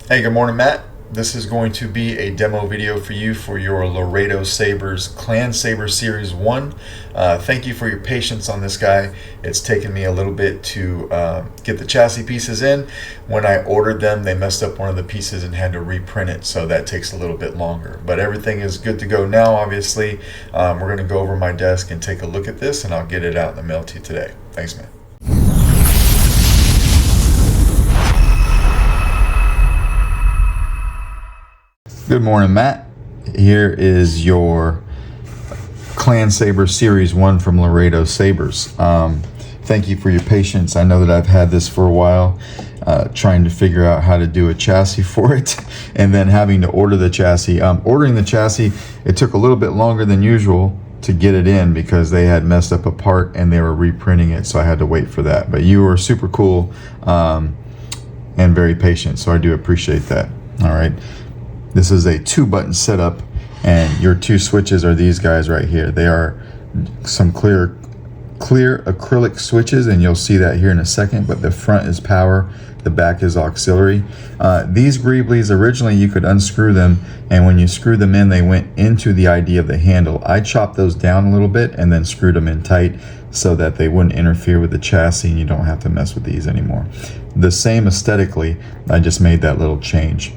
Hey, good morning, Matt. This is going to be a demo video for you for your Laredo Sabers Clan Saber Series 1. Thank you for your patience on this guy. It's taken me a little bit to get the chassis pieces in. When I ordered them, they messed up one of the pieces and had to reprint it, so that takes a little bit longer. But everything is good to go now, obviously. We're going to go over my desk and take a look at this, and I'll get it out in the mail to you today. Thanks, man. Good morning, Matt. Here is your Clan Saber Series 1 from Laredo Sabers. Thank you for your patience. I know that I've had this for a while, trying to figure out how to do a chassis for it, and then having to order the chassis. Ordering the chassis, it took a little bit longer than usual to get it in because they had messed up a part and they were reprinting it, so I had to wait for that. But you were super cool and very patient, so I do appreciate that. All right. This is a 2-button setup, and your 2 switches are these guys right here. They are some clear acrylic switches, and you'll see that here in a second, but the front is power, the back is auxiliary. These greeblies, originally you could unscrew them, and when you screw them in, they went into the ID of the handle. I chopped those down a little bit and then screwed them in tight so that they wouldn't interfere with the chassis and you don't have to mess with these anymore. The same aesthetically, I just made that little change.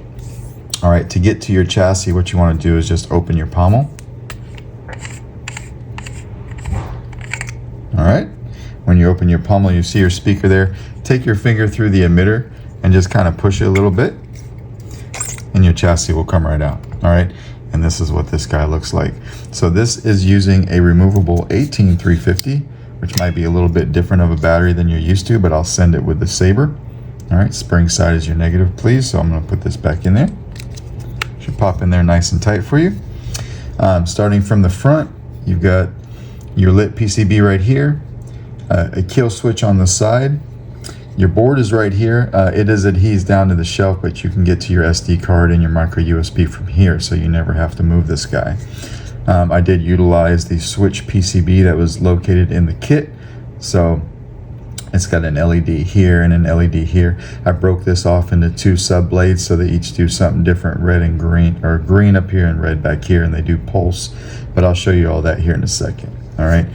All right, to get to your chassis, what you want to do is just open your pommel. All right, when you open your pommel, you see your speaker there. Take your finger through the emitter and just kind of push it a little bit, and your chassis will come right out. All right, and this is what this guy looks like. So this is using a removable 18350, which might be a little bit different of a battery than you're used to, but I'll send it with the Saber. All right, spring side is your negative, please. So I'm going to put this back in there. Should pop in there nice and tight for you. Starting from the front, you've got your lit PCB right here, a kill switch on the side. Your board is right here. It is adhesed down to the shelf, but you can get to your SD card and your micro USB from here, so you never have to move this guy. I did utilize the switch PCB that was located in the kit, so it's got an LED here and an LED here. I broke this off into 2 sub blades so they each do something different, red and green, or green up here and red back here, and they do pulse, but I'll show you all that here in a second. All right,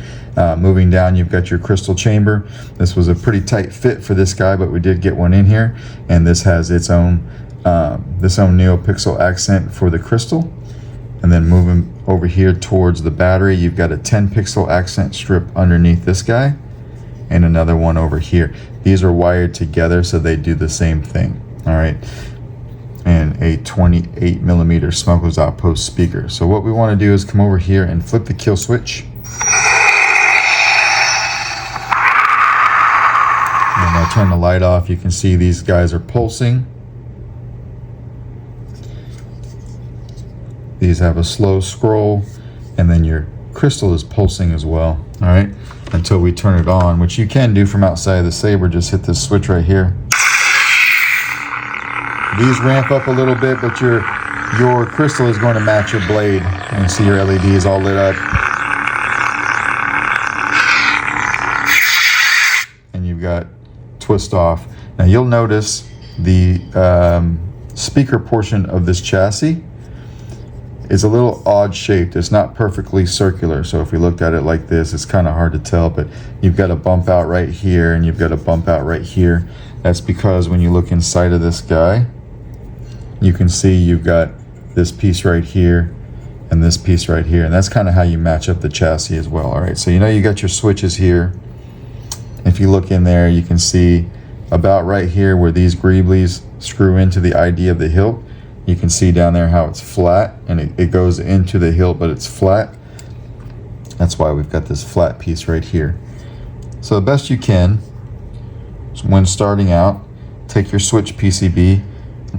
moving down, you've got your crystal chamber. This was a pretty tight fit for this guy, but we did get one in here, and this has its own Neopixel accent for the crystal. And then moving over here towards the battery, you've got a 10 pixel accent strip underneath this guy, and another one over here. These are wired together so they do the same thing. All right, and a 28 millimeter smokeless outpost speaker. So what we want to do is come over here and flip the kill switch, and I'll turn the light off. You can see these guys are pulsing. These have a slow scroll, and then your crystal is pulsing as well. All right, until we turn it on, which you can do from outside of the Saber. Just hit this switch right here. These ramp up a little bit, but your crystal is going to match your blade. And you see your LED is all lit up, and you've got twist off. Now you'll notice the speaker portion of this chassis is a little odd shaped. It's not perfectly circular, so if we looked at it like this, it's kind of hard to tell, but you've got a bump out right here and you've got a bump out right here. That's because when you look inside of this guy, you can see you've got this piece right here and this piece right here, and that's kind of how you match up the chassis as well. All right, so you got your switches here. If you look in there, you can see about right here where these greeblies screw into the ID of the hilt. You can see down there how it's flat, and it goes into the hilt, but it's flat. That's why we've got this flat piece right here. So the best you can, when starting out, take your switch PCB,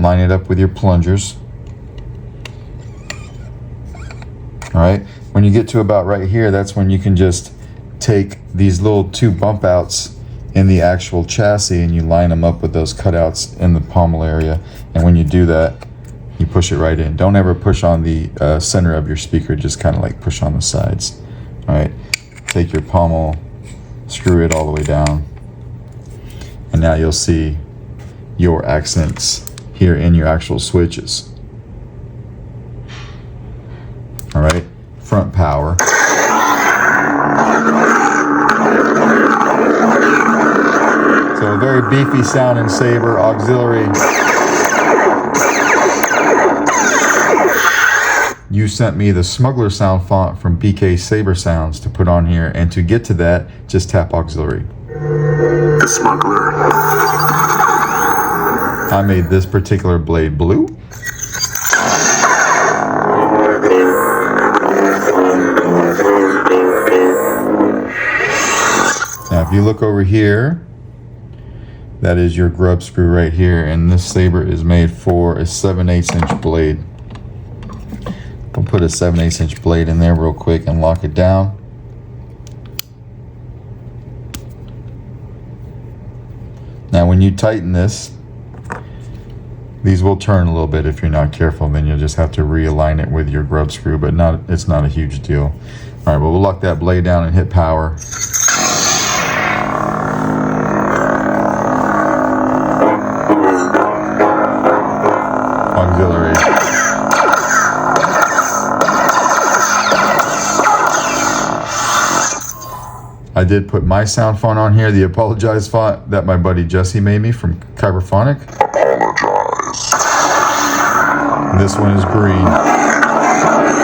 line it up with your plungers. All right, when you get to about right here, that's when you can just take these little 2 bump outs in the actual chassis and you line them up with those cutouts in the pommel area. And when you do that, you push it right in. Don't ever push on the center of your speaker, just kind of like push on the sides. All right, take your pommel, screw it all the way down, and now you'll see your accents here in your actual switches. All right, front power. So a very beefy sounding Saber auxiliary. You sent me the Smuggler sound font from BK Saber Sounds to put on here, and to get to that, just tap auxiliary. The Smuggler. I made this particular blade blue. Now if you look over here, that is your grub screw right here, and this Saber is made for a 7/8 inch blade. We'll put a 7/8 inch blade in there real quick and lock it down. Now when you tighten this, these will turn a little bit if you're not careful, then you'll just have to realign it with your grub screw, but it's not a huge deal. All right, well, we'll lock that blade down and hit power. Auxiliary. I did put my sound font on here, the Apologize font that my buddy Jesse made me from Kyberphonic. Apologize. And this one is green.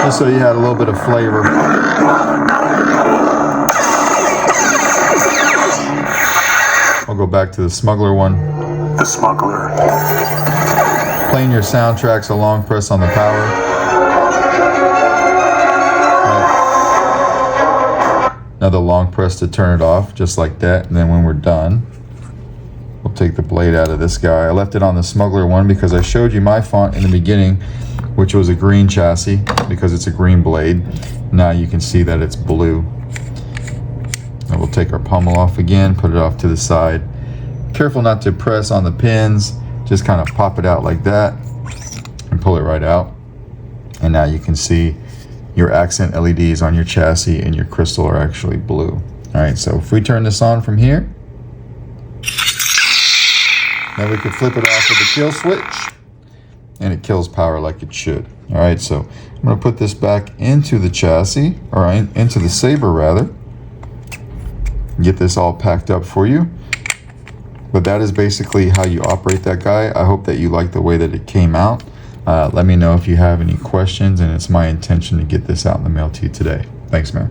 Just so you had a little bit of flavor. I'll go back to the Smuggler one. The Smuggler. Playing your soundtracks, a long press on the power. Another long press to turn it off, just like that. And then when we're done, we'll take the blade out of this guy. I left it on the Smuggler one because I showed you my font in the beginning, which was a green chassis because it's a green blade. Now you can see that it's blue. And we'll take our pommel off again, put it off to the side. Careful not to press on the pins, just kind of pop it out like that and pull it right out. And now you can see your accent LEDs on your chassis and your crystal are actually blue. All right, so if we turn this on from here, then we can flip it off with the kill switch and it kills power like it should. All right, so I'm gonna put this back into the chassis, or into the Saber rather, get this all packed up for you. But that is basically how you operate that guy. I hope that you like the way that it came out. Let me know if you have any questions, and it's my intention to get this out in the mail to you today. Thanks, man.